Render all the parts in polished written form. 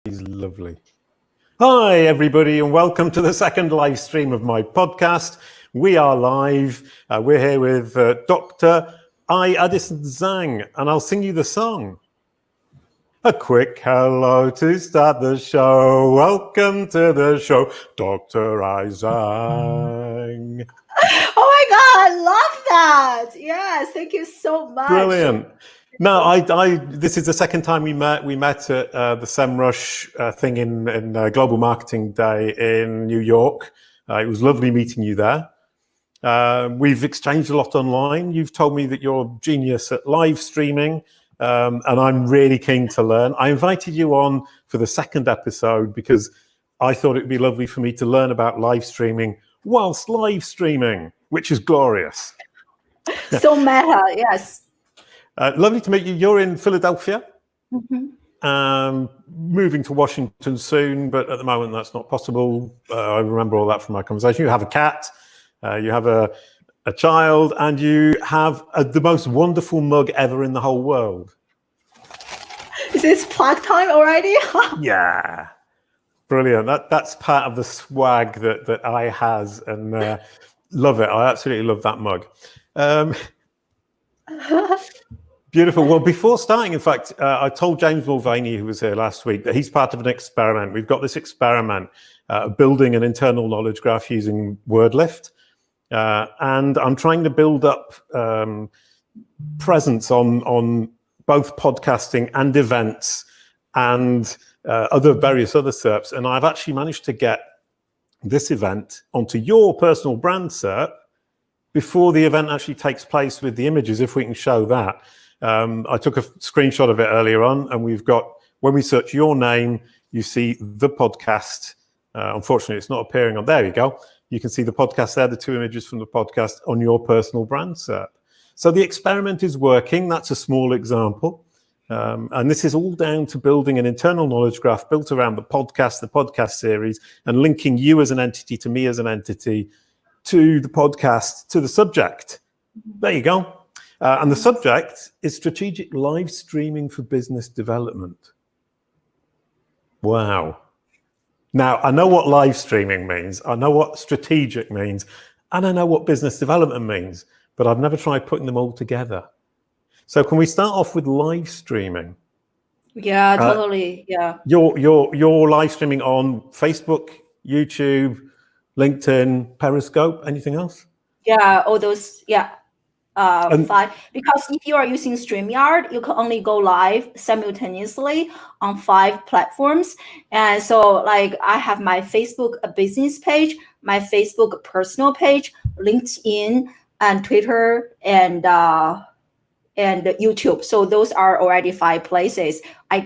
He's lovely. Hi, everybody, and welcome to the second live stream of my podcast. We are live. We're here with Dr. Addyson-Zhang, and I'll sing you the song. A quick hello to start the show. Welcome to the show, Dr. Ai Zhang. Oh my God, I love that. Yes, thank you so much. Brilliant. No, this is the second time we met. We met at the SEMrush thing in Global Marketing Day in New York. It was lovely meeting you there. We've exchanged a lot online. You've told me that you're a genius at live streaming, and I'm really keen to learn. I invited you on for the second episode because I thought it would be lovely for me to learn about live streaming whilst live streaming, which is glorious. So meta, yes. Lovely to meet you. You're in Philadelphia, moving to Washington soon, but at the moment that's not possible. I remember all that from our conversation. You have a cat, you have a child, and you have the most wonderful mug ever in the whole world. Is this plug time already? Yeah, brilliant. That's part of the swag that I has, and love it. I absolutely love that mug. Beautiful. Well, before starting, in fact, I told James Mulvaney, who was here last week, that he's part of an experiment. We've got this experiment building an internal knowledge graph using Wordlift. And I'm trying to build up presence on both podcasting and events and various other SERPs. And I've actually managed to get this event onto your personal brand SERP before the event actually takes place with the images, if we can show that. I took a screenshot of it earlier on, and we've got, when we search your name, you see the podcast. Unfortunately, it's not appearing on, there you go. You can see the podcast there, the two images from the podcast on your personal brand SERP. So the experiment is working. That's a small example. And this is all down to building an internal knowledge graph built around the podcast series, and linking you as an entity to me as an entity to the podcast, to the subject. There you go. And the subject is strategic live streaming for business development. Wow. Now, I know what live streaming means. I know what strategic means. And I know what business development means. But I've never tried putting them all together. So can we start off with live streaming? Yeah, totally. Yeah. You're live streaming on Facebook, YouTube, LinkedIn, Periscope, anything else? Yeah, all those, yeah. 5, because if you are using StreamYard, you can only go live simultaneously on 5 platforms. And so like I have my Facebook business page, my Facebook personal page, LinkedIn and Twitter and YouTube. So those are already 5 places. I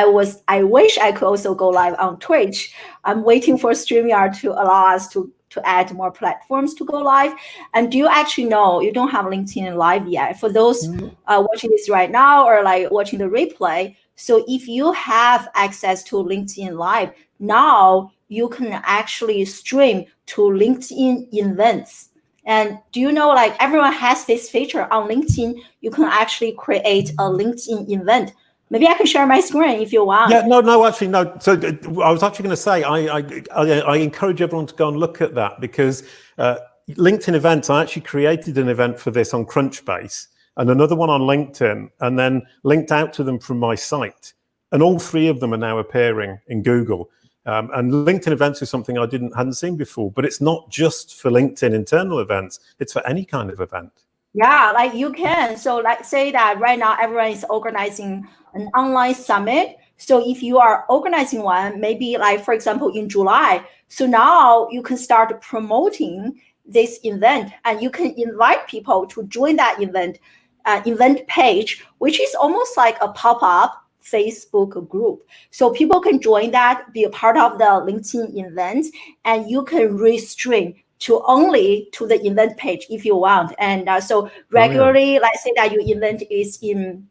wish I could also go live on Twitch. I'm waiting for StreamYard to allow us to add more platforms to go live. And do you actually know you don't have LinkedIn live yet? For those watching this right now or like watching the replay, so if you have access to LinkedIn live, now you can actually stream to LinkedIn events. And do you know, like everyone has this feature on LinkedIn, you can actually create a LinkedIn event. Maybe I can share my screen if you want. Yeah, no, actually, no. So I was actually going to say, I encourage everyone to go and look at that, because LinkedIn events, I actually created an event for this on Crunchbase and another one on LinkedIn, and then linked out to them from my site. And all 3 of them are now appearing in Google. And LinkedIn events is something I hadn't seen before, but it's not just for LinkedIn internal events. It's for any kind of event. Yeah, like you can. So like say that right now everyone is organizing an online summit. So if you are organizing one, maybe like, for example, in July, so now you can start promoting this event and you can invite people to join that event page, which is almost like a pop-up Facebook group. So people can join that, be a part of the LinkedIn event, and you can restream to the event page if you want. And so regularly, let's say that your event is in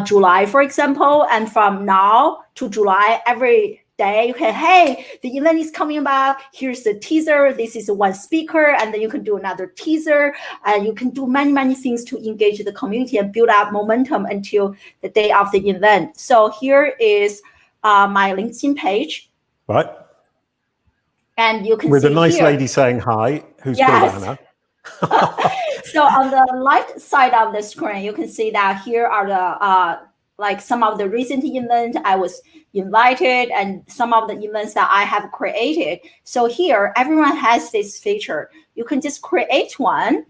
July, for example, and from now to July, every day you can, hey, the event is coming back, here's the teaser, this is one speaker, and then you can do another teaser, and you can do many things to engage the community and build up momentum until the day of the event. So here is my LinkedIn page. Right. And you can with see a nice here, lady saying hi, who's called Anna. So on the left side of the screen, you can see that here are the like some of the recent events I was invited and some of the events that I have created. So here, everyone has this feature. You can just create one.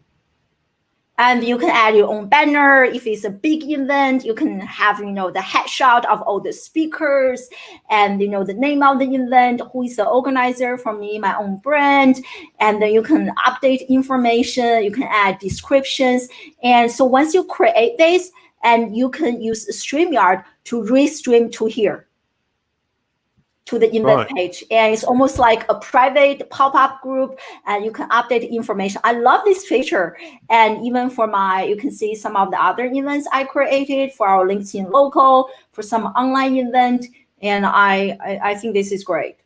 And you can add your own banner. If it's a big event, you can have, the headshot of all the speakers and, the name of the event, who is the organizer for me, my own brand. And then you can update information. You can add descriptions. And so once you create this, and you can use StreamYard to restream to here, to the event page. And it's almost like a private pop-up group, and you can update information. I love this feature. And even for you can see some of the other events I created for our LinkedIn local, for some online event. And I think this is great.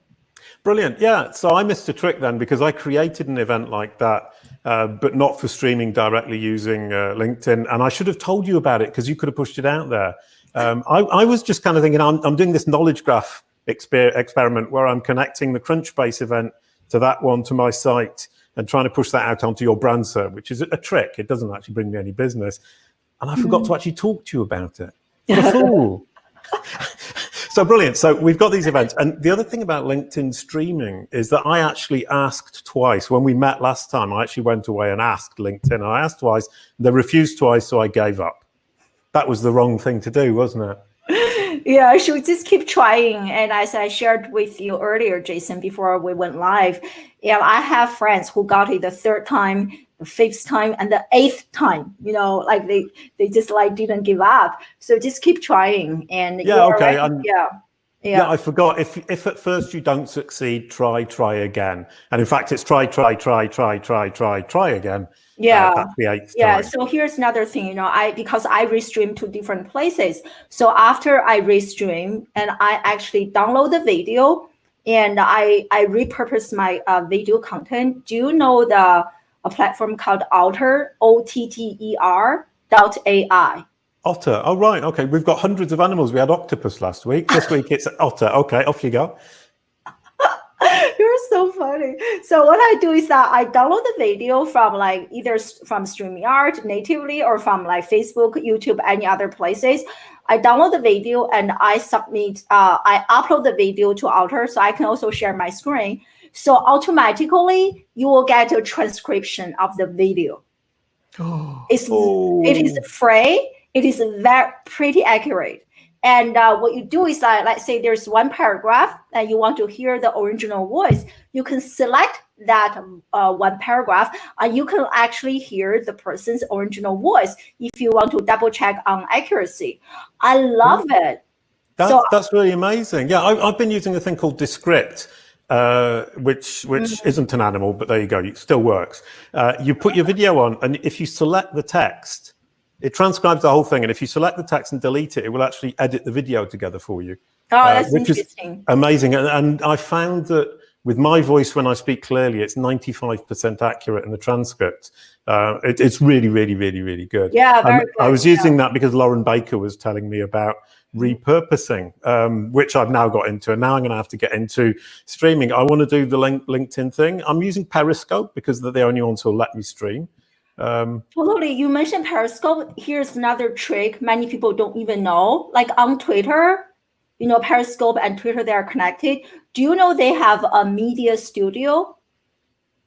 Brilliant. Yeah. So I missed a trick then, because I created an event like that, but not for streaming directly using LinkedIn. And I should have told you about it, because you could have pushed it out there. I was just kind of thinking, I'm doing this knowledge graph experiment where I'm connecting the Crunchbase event to that one to my site and trying to push that out onto your brand serve, which is a trick. It doesn't actually bring me any business. And I forgot to actually talk to you about it. What a fool. So brilliant. So we've got these events. And the other thing about LinkedIn streaming is that I actually asked twice. When we met last time, I actually went away and asked LinkedIn. I asked twice. They refused twice, so I gave up. That was the wrong thing to do, wasn't it? Yeah, I should just keep trying. And as I shared with you earlier, Jason, before we went live, I have friends who got it the third time, the fifth time, and the eighth time. Like they just didn't give up. So just keep trying. And okay. Yeah, I forgot. If at first you don't succeed, try again. And in fact, it's try again. Yeah, that's the eighth time. So here's another thing, because I restream to different places. So after I restream and I actually download the video and I repurpose my video content. Do you know a platform called Otter, OTTER.ai? Otter. Oh, right. Okay. We've got hundreds of animals. We had Octopus last week. This week it's Otter. Okay, off you go. You're so funny. So what I do is that I download the video from either from StreamYard natively or from Facebook, YouTube, any other places. I download the video and I submit, I upload the video to Otter, so I can also share my screen. So automatically you will get a transcription of the video. It is free. It is pretty accurate. And what you do is let's say there's one paragraph and you want to hear the original voice. You can select that one paragraph and you can actually hear the person's original voice if you want to double check on accuracy. I love it. That's really amazing. Yeah, I've been using a thing called Descript, which isn't an animal, but there you go. It still works. You put your video on, and if you select the text, it transcribes the whole thing. And if you select the text and delete it, it will actually edit the video together for you. Oh, that's which interesting. Is amazing. And I found that with my voice, when I speak clearly, it's 95% accurate in the transcript. It's really, really, really, really good. Yeah, very good. I was using that because Lauren Baker was telling me about repurposing, which I've now got into. And now I'm going to have to get into streaming. I want to do the LinkedIn thing. I'm using Periscope because they're the only ones who'll let me stream. Totally. You mentioned Periscope. Here's another trick many people don't even know. Like on Twitter, Periscope and Twitter, they are connected. Do you know they have a media studio?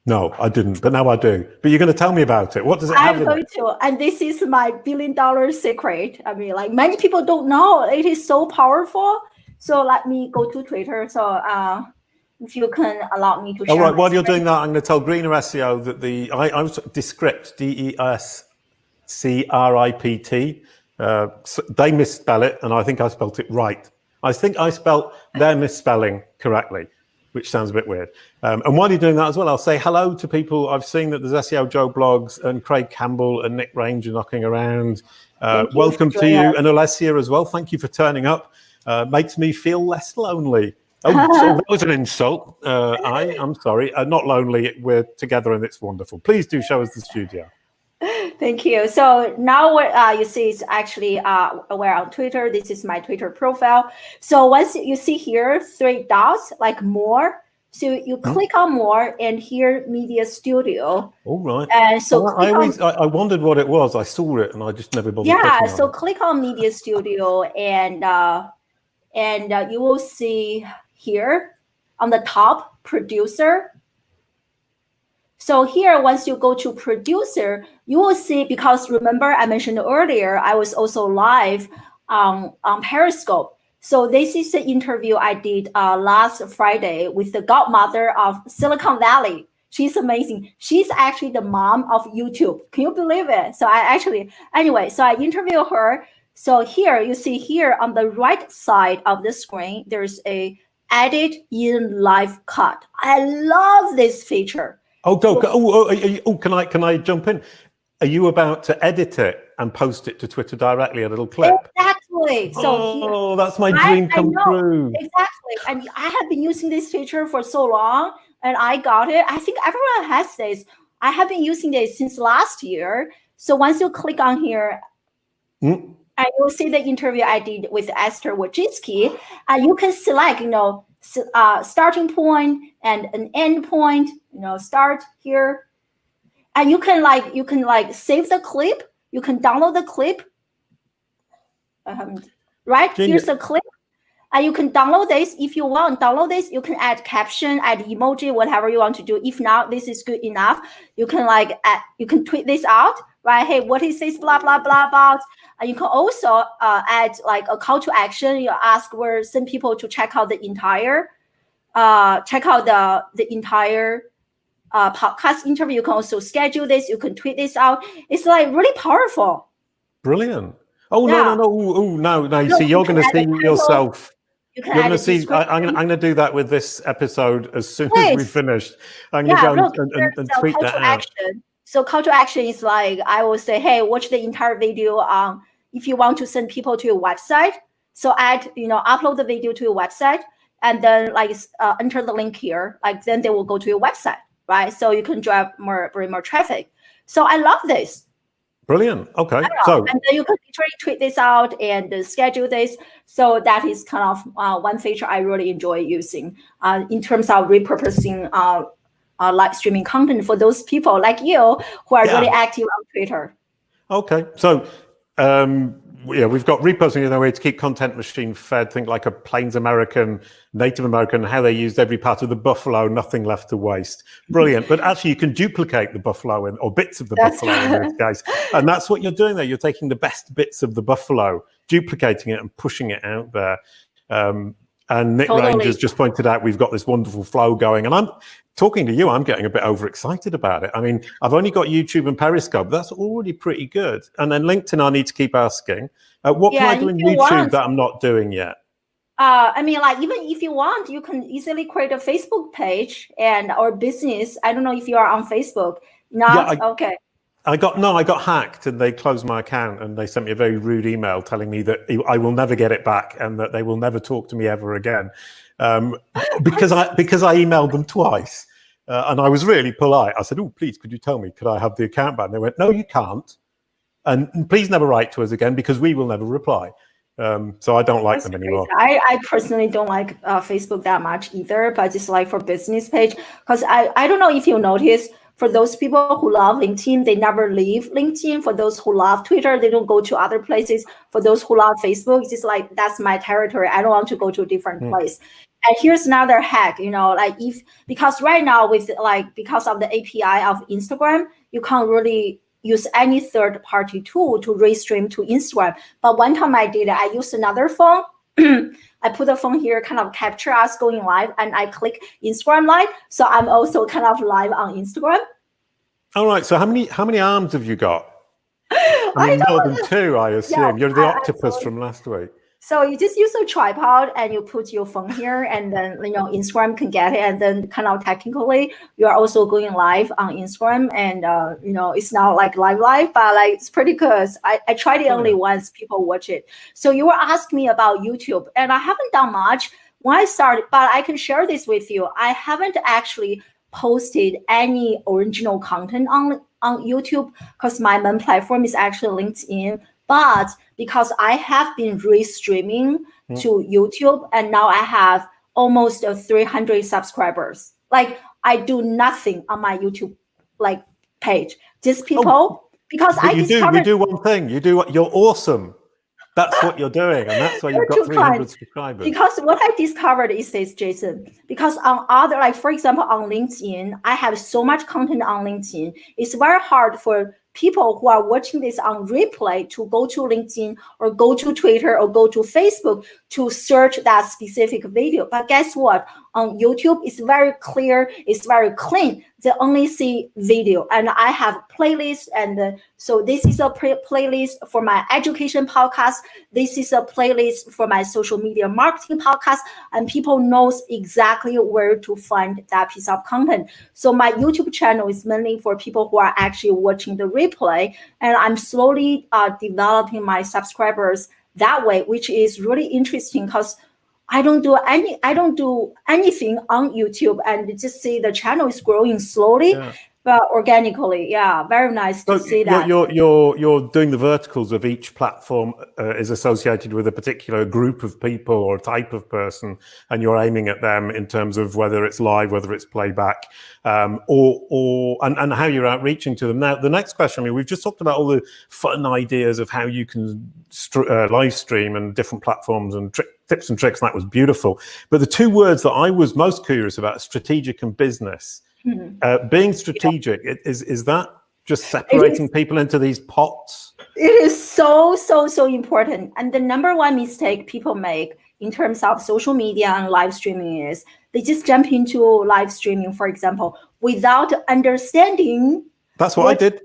No, I didn't, but now I do. But you're going to tell me about it. What does it have? I'm going to, and this is my $1 billion secret. I mean, many people don't know. It is so powerful. So let me go to Twitter. So if you can allow me to share. All right, while you're doing that, I'm going to tell Greener SEO that I was Descript, DESCRIPT. They misspell it, and I think I spelt it right. I think I spelt their misspelling correctly, which sounds a bit weird. And while you're doing that as well, I'll say hello to people. I've seen that there's SEO Joe blogs and Craig Campbell and Nick Ranger knocking around. Welcome to you and Alessia as well. Thank you for turning up. Makes me feel less lonely. Oh, so that was an insult. I'm sorry. Not lonely. We're together and it's wonderful. Please do show us the studio. Thank you. So now what you see is actually we're on Twitter. This is my Twitter profile. So once you see here, 3 dots, like more. So you click on more and here Media Studio. All right. And so I wondered what it was. I saw it and I just never bothered clicking on so it. click on Media Studio and you will see here on the top, producer. So here, once you go to producer, you will see, because remember I mentioned earlier, I was also live on Periscope. So this is the interview I did last Friday with the godmother of Silicon Valley. She's amazing. She's actually the mom of YouTube. Can you believe it? So I interviewed her. So here, you see here on the right side of the screen, there's a edit in live cut. I love this feature. Can I jump in? Are you about to edit it and post it to Twitter directly, a little clip? Exactly. So that's my dream come true. Exactly. And I have been using this feature for so long and I got it. I think everyone has this. I have been using this since last year. So once you click on here, and you'll see the interview I did with Esther Wojcicki, and you can select, starting point and an end point, start here. And you can save the clip. You can download the clip. Right? Here's the clip. And you can download this. If you want, download this. You can add caption, add emoji, whatever you want to do. If not, this is good enough. You can you can tweet this out, right? Hey, what is this blah, blah, blah about? And you can also add a call to action. You ask where send people to check out the entire, podcast interview. You can also schedule this. You can tweet this out. It's really powerful. Brilliant. Oh, yeah. No. You see, you're going to see yourself. You're going to see. I'm going to do that with this episode as soon as we finished. I'm going to go and tweet that out. So call to action is I will say, hey, watch the entire video. If you want to send people to your website, so upload the video to your website, and then enter the link here. Then they will go to your website, right? So you can bring more traffic. So I love this. Brilliant. Okay. And then you can literally tweet this out and schedule this. So that is kind of one feature I really enjoy using in terms of repurposing live streaming content for those people like you who are really active on Twitter. Okay. So we've got repurposing in a way to keep content machine fed. Think like a Plains American, Native American, how they used every part of the buffalo, nothing left to waste. Brilliant. But actually you can duplicate the buffalo or bits of the buffalo in this case. And that's what you're doing there. You're taking the best bits of the buffalo, duplicating it and pushing it out there. And Nick Ranger's just pointed out we've got this wonderful flow going. And I'm talking to you, I'm getting a bit overexcited about it. I mean, I've only got YouTube and Periscope. That's already pretty good. And then LinkedIn, I need to keep asking. What can I do in YouTube that I'm not doing yet? Even if you want, you can easily create a Facebook page or business. I don't know if you are on Facebook. Okay. I got hacked and they closed my account and they sent me a very rude email telling me that I will never get it back and that they will never talk to me ever again. Because I emailed them twice and I was really polite. I said, please, could you tell me, could I have the account back? And they went, no, you can't. And please never write to us again because we will never reply. So I don't like them anymore. I personally don't like Facebook that much either, but just for business page, because I don't know if you notice, for those people who love LinkedIn, they never leave LinkedIn. For those who love Twitter, they don't go to other places. For those who love Facebook, it's just that's my territory. I don't want to go to a different place. And here's another hack, because right now because of the API of Instagram, you can't really use any third-party tool to restream to Instagram. But one time I did it, I used another phone. I put the phone here, kind of capture us going live, and I click Instagram live. So I'm also kind of live on Instagram. All right. So how many arms have you got? I mean, more than 2, I assume. Yeah, you're the octopus from last week. So you just use a tripod and you put your phone here, and then Instagram can get it. And then kind of technically, you are also going live on Instagram, and it's not live, but it's pretty good. I tried it only once. People watch it. So you were asking me about YouTube, and I haven't done much when I started, but I can share this with you. I haven't actually posted any original content on YouTube because my main platform is actually LinkedIn. But because I have been restreaming to YouTube, and now I have almost 300 subscribers. Like I do nothing on my YouTube page. Just people because I discovered you do one thing. You're awesome. That's what you're doing, and that's why you've got 300 subscribers. Because what I discovered is this, Jason, because on other, like for example, on LinkedIn, I have so much content on LinkedIn. It's very hard for people who are watching this on replay to go to LinkedIn or go to Twitter or go to Facebook to search that specific video. But guess what? On YouTube, it's very clear, it's very clean. They only see video, and I have playlists, and so this is a playlist for my education podcast. This is a playlist for my social media marketing podcast, and people knows exactly where to find that piece of content. So my YouTube channel is mainly for people who are actually watching the replay, and I'm slowly developing my subscribers that way, which is really interesting because I don't do anything on YouTube, and just see the channel is growing slowly, but organically. Yeah, very nice to see that. You're doing the verticals of each platform is associated with a particular group of people or type of person, and you're aiming at them in terms of whether it's live, whether it's playback, and how you're outreaching to them. Now, the next question, I mean, we've just talked about all the fun ideas of how you can live stream and different platforms and tips and tricks, and that was beautiful. But the two words that I was most curious about, strategic and business. Being strategic, is that just separating people into these pots? It is so important. And the number one mistake people make in terms of social media and live streaming is they just jump into live streaming, for example, without understanding. That's what I did.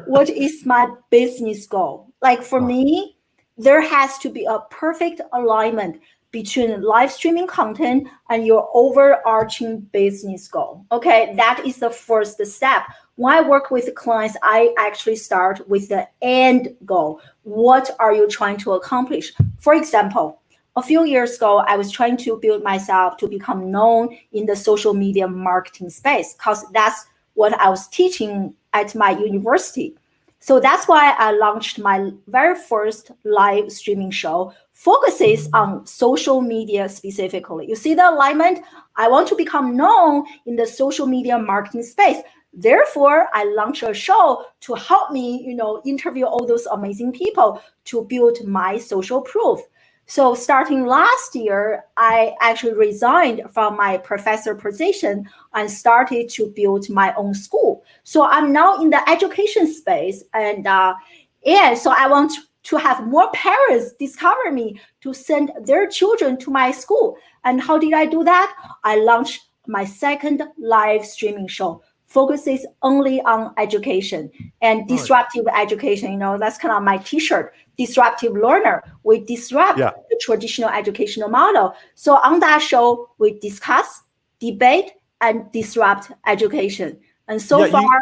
What is my business goal? Like for me, there has to be a perfect alignment between live streaming content and your overarching business goal. Okay, that is the first step. When I work with clients, I actually start with the end goal. What are you trying to accomplish? For example, a few years ago, I was trying to build myself to become known in the social media marketing space because that's what I was teaching at my university. So that's why I launched my very first live streaming show, focuses on social media specifically. You see the alignment? I want to become known in the social media marketing space. Therefore, I launched a show to help me, interview all those amazing people to build my social proof. So starting last year, I actually resigned from my professor position and started to build my own school. So I'm now in the education space, and so I want to have more parents discover me to send their children to my school. And how did I do that? I launched my second live streaming show, focuses only on education and disruptive education. That's kind of my t-shirt, disruptive learner. We disrupt the traditional educational model. So on that show, we discuss, debate, and disrupt education. And so far,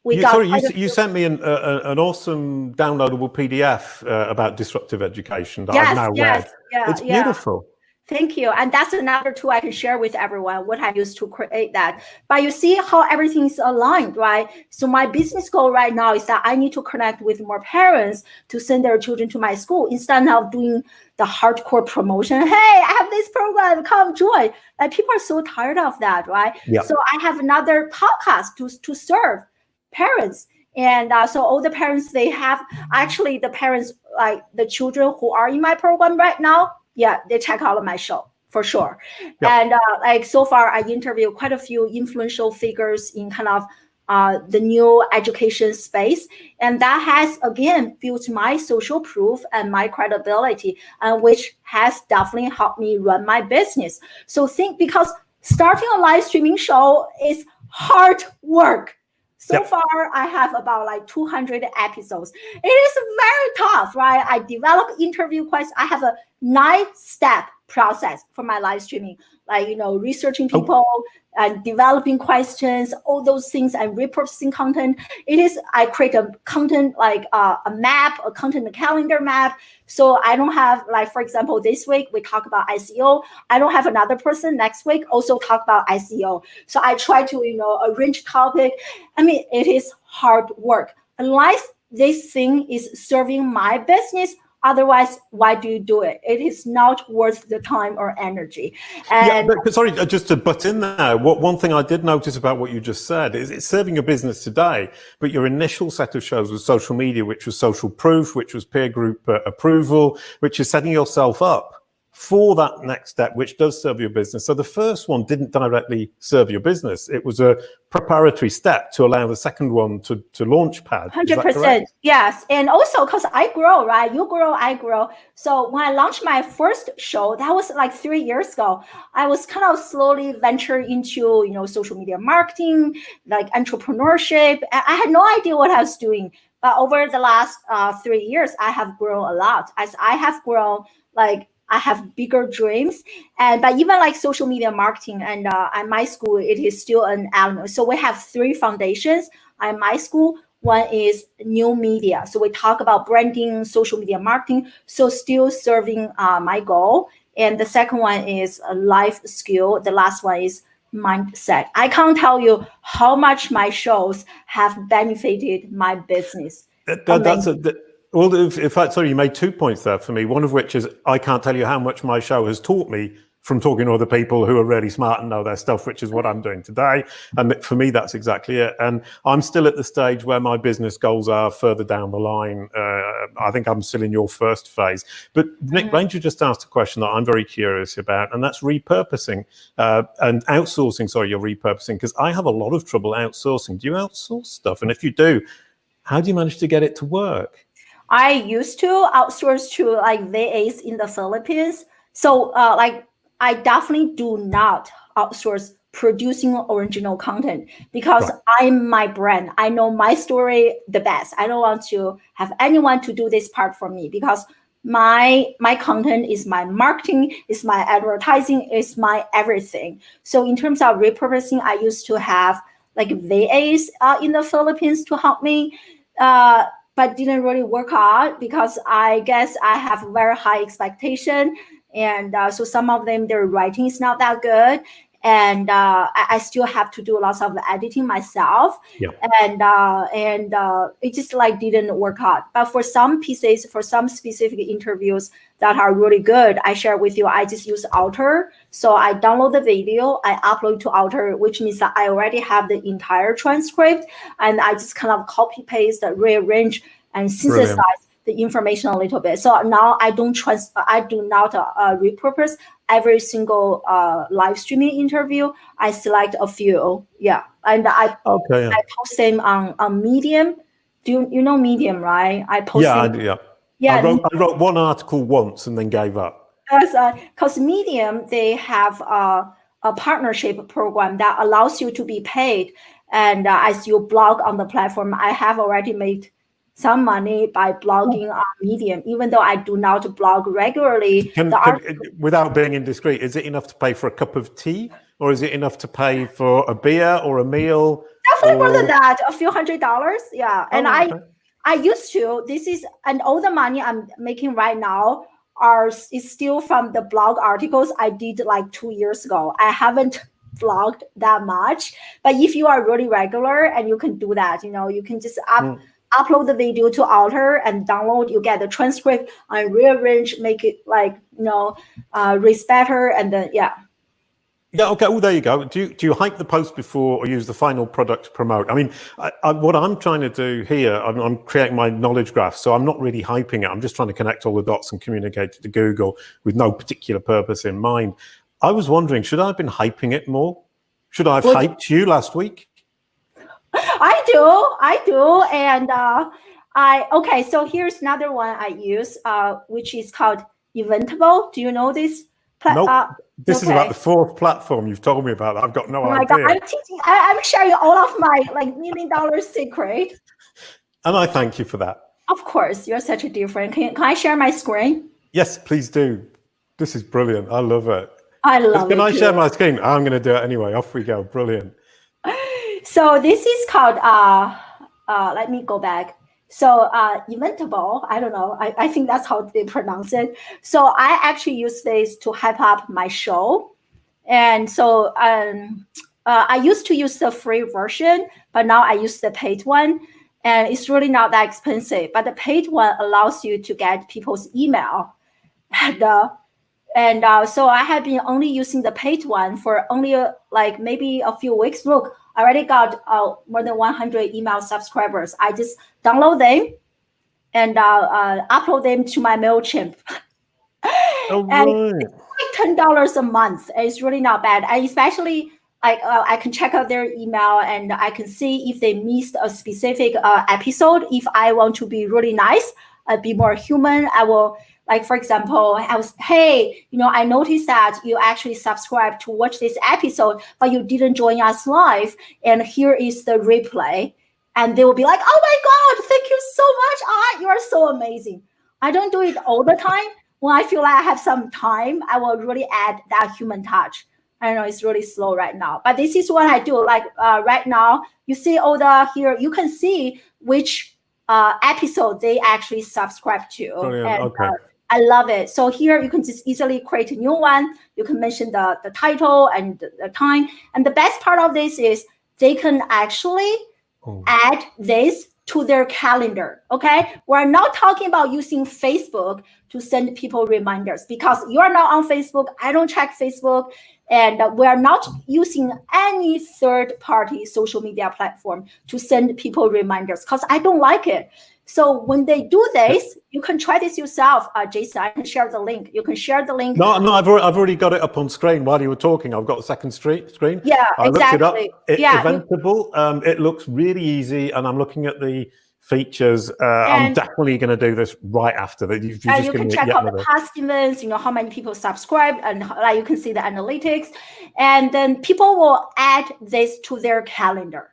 you sent me an awesome downloadable PDF about disruptive education that I've now read. It's beautiful. Thank you. And that's another tool I can share with everyone, what I used to create that. But you see how everything's aligned, right? So my business goal right now is that I need to connect with more parents to send their children to my school instead of doing the hardcore promotion. Hey, I have this program, come join. Like people are so tired of that, right? Yeah. So I have another podcast to serve parents. And so all the parents, they have, actually the parents, like the children who are in my program right now, they check out my show for sure. Yeah. And so far, I interviewed quite a few influential figures in kind of the new education space. And that has, again, built my social proof and my credibility, which has definitely helped me run my business. So because starting a live streaming show is hard work. So far, I have about 200 episodes. It is very tough, right? I develop interview questions. I have a 9-step process for my live streaming, like, researching people and developing questions, all those things, and repurposing content. I create a content, like a map, a content calendar map. So I don't have, like, for example, this week we talk about SEO. I don't have another person next week also talk about SEO. So I try to, arrange topic. I mean, it is hard work. Unless this thing is serving my business, otherwise, why do you do it? It is not worth the time or energy. And but sorry, just to butt in there, one thing I did notice about what you just said is it's serving your business today, but your initial set of shows was social media, which was social proof, which was peer group approval, which is setting yourself up for that next step, which does serve your business. So the first one didn't directly serve your business. It was a preparatory step to allow the second one to launch pad. 100%. Yes. And also because I grow, right? You grow, I grow. So when I launched my first show, that was like 3 years ago, I was kind of slowly venture into, social media marketing, like entrepreneurship. I had no idea what I was doing. But over the last 3 years, I have grown a lot. As I have grown, like, I have bigger dreams, but even like social media marketing and at my school, it is still an element. So we have 3 foundations at my school. One is new media. So we talk about branding, social media marketing. So still serving my goal. And the second one is a life skill. The last one is mindset. I can't tell you how much my shows have benefited my business. Well, in fact, sorry, you made 2 points there for me. One of which is I can't tell you how much my show has taught me from talking to other people who are really smart and know their stuff, which is what I'm doing today. And for me, that's exactly it. And I'm still at the stage where my business goals are further down the line. I think I'm still in your first phase. But Nick Ranger just asked a question that I'm very curious about, and that's repurposing and outsourcing. Sorry, you're repurposing, because I have a lot of trouble outsourcing. Do you outsource stuff? And if you do, how do you manage to get it to work? I used to outsource to like VAs in the Philippines. So I definitely do not outsource producing original content because I'm my brand. I know my story the best. I don't want to have anyone to do this part for me because my content is my marketing, is my advertising, is my everything. So in terms of repurposing, I used to have like VAs in the Philippines to help me. But didn't really work out because I guess I have very high expectation. And so some of them, their writing is not that good. And I still have to do lots of editing myself. Yeah. And it just like didn't work out. But for some pieces, for some specific interviews that are really good, I share with you, I just use Otter. So I download the video, I upload to Otter, which means that I already have the entire transcript. And I just kind of copy paste, rearrange, and synthesize the information a little bit. So now I do not repurpose every single live streaming interview. I select a few, and I post them on Medium. Do you know Medium, right? I post them. I wrote one article once and then gave up. Because Medium, they have a partnership program that allows you to be paid, and as you blog on the platform, I have already made some money by blogging on Medium, even though I do not blog regularly. Without being indiscreet, is it enough to pay for a cup of tea, or is it enough to pay for a beer or a meal? Definitely more than that, a few $100s. Yeah, and I used to. And all the money I'm making right now is still from the blog articles I did like 2 years ago. I haven't blogged that much, but if you are really regular and you can do that, you can just upload the video to Otter and download, you get the transcript and rearrange, make it like, raise better, and then, Yeah, okay, well, there you go. Do you hype the post before or use the final product to promote? I mean, what I'm trying to do here, I'm creating my knowledge graph, so I'm not really hyping it. I'm just trying to connect all the dots and communicate it to Google with no particular purpose in mind. I was wondering, should I have been hyping it more? Should I have hyped you last week? I do. And so here's another one I use, which is called Eventable. Do you know this? Nope. This is about the 4th platform you've told me about. I've got no idea. God, I'm sharing all of my like $1 million secret. And I thank you for that. Of course, you're such a different. Can I share my screen? Yes, please do. This is brilliant. I love it. I love it. Can I share my screen? I'm going to do it anyway. Off we go. Brilliant. So this is called, let me go back. So Eventable, I don't know. I think that's how they pronounce it. So I actually use this to hype up my show. And so I used to use the free version, but now I use the paid one. And it's really not that expensive. But the paid one allows you to get people's email. So I have been only using the paid one for only like maybe a few weeks. Look, I already got more than 100 email subscribers. I just download them and upload them to my MailChimp. Oh, and it's like $10 a month. It's really not bad. And especially like I can check out their email and I can see if they missed a specific episode. If I want to be really nice, be more human, I will. Like, for example, hey, I noticed that you actually subscribed to watch this episode, but you didn't join us live. And here is the replay. And they will be like, oh my God, thank you so much. You are so amazing. I don't do it all the time. When I feel like I have some time, I will really add that human touch. I know it's really slow right now, but this is what I do. Like right now, you see here, you can see which episode they actually subscribe to. Brilliant. Okay. I love it. So here you can just easily create a new one. You can mention the title and the time. And the best part of this is they can actually add this to their calendar. Okay. We're not talking about using Facebook to send people reminders because you're not on Facebook. I don't check Facebook. And we're not using any third-party social media platform to send people reminders because I don't like it. So when they do this, you can try this yourself, Jason. I can share the link. You can share the link. No, I've already got it up on screen while you were talking. I've got the second screen. Yeah, I exactly. looked it up. It's Eventable. It looks really easy, and I'm looking at the features. I'm definitely going to do this right after that. You can check out the past events, how many people subscribed, and you can see the analytics. And then people will add this to their calendar.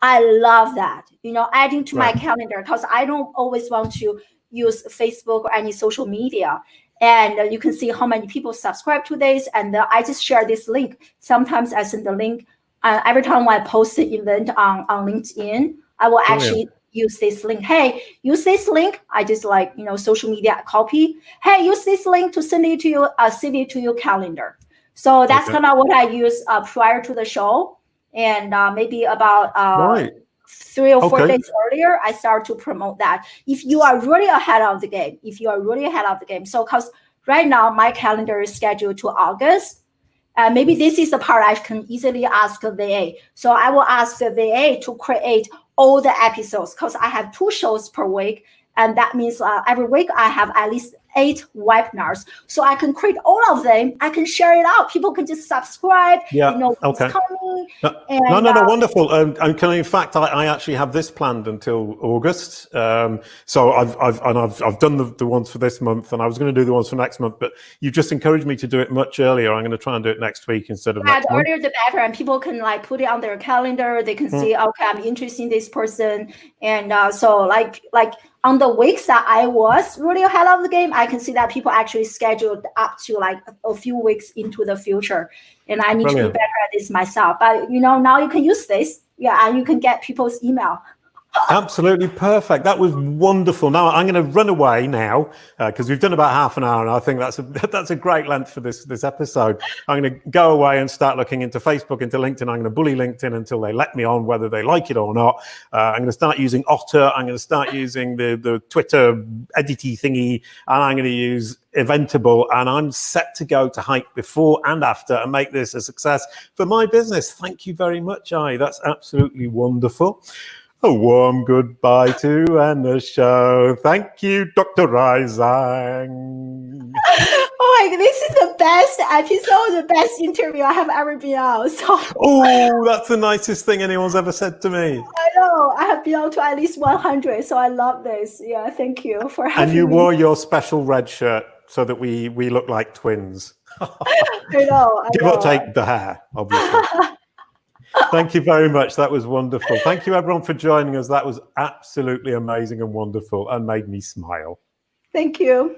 I love that, adding to my calendar because I don't always want to use Facebook or any social media. And you can see how many people subscribe to this. And I just share this link. Sometimes I send the link. Every time I post an event on LinkedIn, I will actually use this link. Hey, use this link. I just social media copy. Hey, use this link to send it to you, save it to your calendar. So that's kind of what I use prior to the show. And maybe about 3 or 4 days earlier, I start to promote that. If you are really ahead of the game. So because right now my calendar is scheduled to August. Maybe this is the part I can easily ask the VA. So I will ask the VA to create all the episodes because I have 2 shows per week. And that means every week I have at least 8 webinars. So I can create all of them. I can share it out. People can just subscribe. What's coming. No, wonderful. In fact, I actually have this planned until August. So I've done the ones for this month, and I was going to do the ones for next month. But you just encouraged me to do it much earlier. I'm going to try and do it next week instead of next month. The earlier the better, and people can put it on their calendar. They can see, okay, I'm interested in this person, and so like on the weeks that I was really ahead of the game, I can see that people actually scheduled up to a few weeks into the future. And I need to be better at this myself. But, now you can use this. Yeah, and you can get people's email. Absolutely perfect. That was wonderful. Now I'm going to run away now because we've done about half an hour, and I think that's a great length for this episode. I'm going to go away and start looking into Facebook, into LinkedIn. I'm going to bully LinkedIn until they let me on, whether they like it or not. I'm going to start using Otter. I'm going to start using the Twitter edity thingy, and I'm going to use Eventable, and I'm set to go to hype before and after and make this a success for my business. Thank you very much, Ai. That's absolutely wonderful. A warm goodbye to end the show. Thank you, Dr. Ai Zhang. Oh my God, this is the best episode, the best interview I have ever been on. Oh, that's the nicest thing anyone's ever said to me. I know. I have been on to at least 100, so I love this. Yeah, thank you for having me. And you wore your special red shirt so that we look like twins. I know. Give or take the hair, obviously. Thank you very much. That was wonderful. Thank you, everyone, for joining us. That was absolutely amazing and wonderful and made me smile. Thank you.